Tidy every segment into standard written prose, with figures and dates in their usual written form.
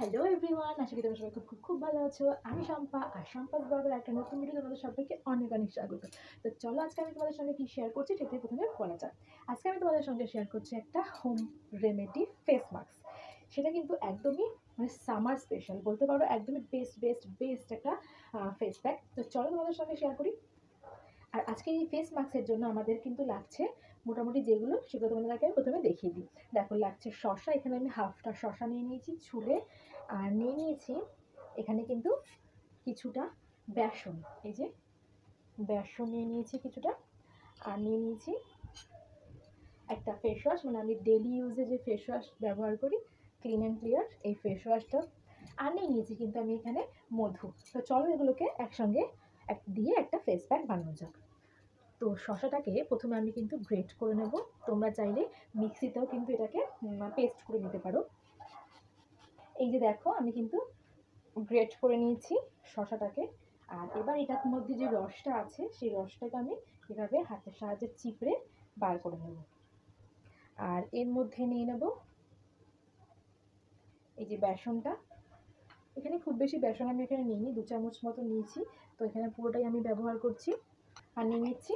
Hello everyone, আশা করি তোমরা সবাই খুব খুব খুব ভালো আছো। আমি শম্পা, আর শম্পাস ব্লগের একটা নতুন ভিডিও তোমাদের সবাইকে অনেক অনেক স্বাগত। তো চলো আজকে আমি তোমাদের সঙ্গে কি শেয়ার করছি সেটাই প্রথমে বলা যাক। আজকে আমি তোমাদের সঙ্গে শেয়ার করছি একটা হোম রেমেডি ফেস মাস্ক। সেটা কিন্তু একদমই সামার স্পেশাল বলতে পারো, একদমই বেস্ট একটা ফেস প্যাক। তো চলো তোমাদের সঙ্গে শেয়ার করি। আর আজকে এই ফেস মাস্কের জন্য আমাদের কিন্তু লাগছে মোটামুটি যেগুলো, সেগুলো তোমাদেরকে প্রথমে দেখিয়ে দিই। দেখো, লাগছে শসা। এখানে আমি হাফটা শসা নিয়ে নিয়েছি ছুলে। আর নিয়ে নিয়েছি এখানে কিন্তু কিছুটা বেসন। এই যে বেসন নিয়ে নিয়েছি কিছুটা। আর নিয়ে নিয়েছি একটা ফেস ওয়াশ, মানে আমি ডেলি ইউজে যে ফেস ওয়াশ ব্যবহার করি, ক্লিন অ্যান্ড ক্লিয়ার, এই ফেস ওয়াশটা। আর নিয়ে নিয়েছি কিন্তু আমি এখানে মধু। তো চলো এগুলোকে একসঙ্গে দিয়ে একটা ফেস প্যাক বানানো যাক। তো শসাটাকে প্রথমে আমি কিন্তু গ্রেট করে নেব। তোমরা চাইলে মিক্সিতেও কিন্তু এটাকে পেস্ট করে নিতে পারো। এই যে দেখো, আমি কিন্তু গ্রেট করে নিয়েছি শসাটাকে। আর এবার এটার মধ্যে যে রসটা আছে, সেই রসটাকে আমি এভাবে হাতের সাহায্যে চিপড়ে বার করে নেব। আর এর মধ্যে নিয়ে নেব এই যে বেসনটা। এখানে খুব বেশি বেসন আমি এখানে নিইনি, 2 চামচ মতো নিয়েছি। তো এখানে পুরোটাই আমি ব্যবহার করছি। আর নিয়ে নিচ্ছি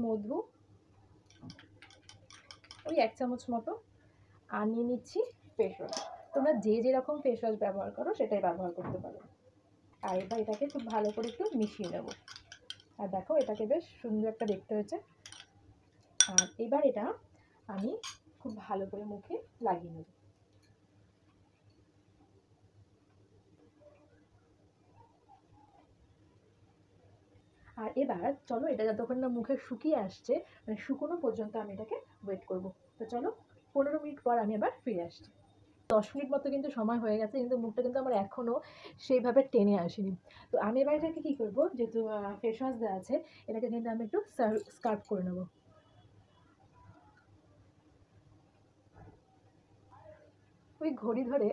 মধু ওই 1 চামচ মতো। আর নিয়ে নিচ্ছি ফেস ওয়াশ। তোমরা যে যেরকম ফেস ওয়াশ ব্যবহার করো সেটাই ব্যবহার করতে পারো। আর এবার এটাকে খুব ভালো করে একটু মিশিয়ে নেব। আর দেখো, এটাকে বেশ সুন্দর একটা দেখতে হয়েছে। আর এবার এটা আমি খুব ভালো করে মুখে লাগিয়ে নেব। আর এবার চলো, এটা যতক্ষণ না মুখে শুকিয়ে আসছে, মানে শুকনো পর্যন্ত আমি এটাকে ওয়েট করব। তো চলো, 15 মিনিট পর আমি আবার ফিরে আসছি। 10 মিনিট মতো কিন্তু সময় হয়ে গেছে, কিন্তু মুখটা কিন্তু আমার এখনও সেইভাবে টেনে আসেনি। তো আমি এবার এটাকে কী করবো, যেহেতু ফেস ওয়াশ দেওয়া আছে, এটাকে কিন্তু আমি একটু স্কার্ফ করে নেবো। ওই ঘড়ি ধরে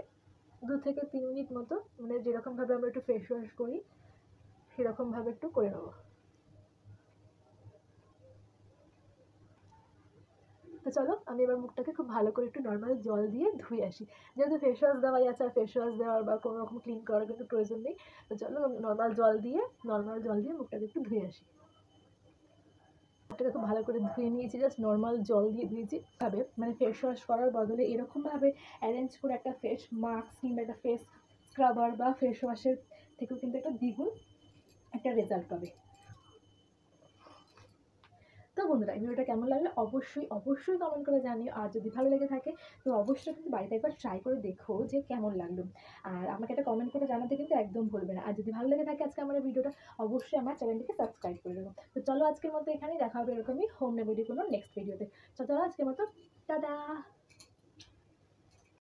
2 থেকে 3 মিনিট মতো, মানে যেরকমভাবে আমরা একটু ফেস ওয়াশ করি সেরকমভাবে একটু করে নেবো। তো চলো, আমি এবার মুখটাকে খুব ভালো করে একটু নর্মাল জল দিয়ে ধুয়ে আসি। যেহেতু ফেস ওয়াশ দেওয়াই আছে, আর ফেস ওয়াশ দেওয়ার বা কোনো রকম ক্লিন করার কিন্তু প্রয়োজন নেই। তো চলো, নর্মাল জল দিয়ে মুখটাকে একটু ধুয়ে আসি। মুখটাকে খুব ভালো করে ধুয়ে নিয়েছি, জাস্ট নর্মাল জল দিয়ে ধুয়েছি। ভাবে মানে ফেস ওয়াশ করার বদলে এরকমভাবে অ্যারেঞ্জ করে একটা ফেস মাস্ক কিংবা একটা ফেস স্ক্রাবার বা ফেস ওয়াশের থেকেও কিন্তু একটা দ্বিগুণ একটা রেজাল্ট পাবে। তো বন্ধুরা, ভিডিওটা কেমন লাগলো অবশ্যই কমেন্ট করে জানিও। আর যদি ভালো লেগে থাকে তো অবশ্যই কিন্তু বাড়িতে একবার ট্রাই করে দেখো যে কেমন লাগলো। আর আমাকে একটা কমেন্ট করে জানাতে কিন্তু একদম ভুলবে না। আর যদি ভালো লেগে থাকে আজকে আমার ভিডিওটা, অবশ্যই আমার চ্যানেলটিকে সাবস্ক্রাইব করে দেবো। তো চলো, আজকের মতো এখানেই দেখা হবে এরকমই হোম রেমেডি কোনো নেক্সট ভিডিওতে। তো চলো আজকের মতো টাটা।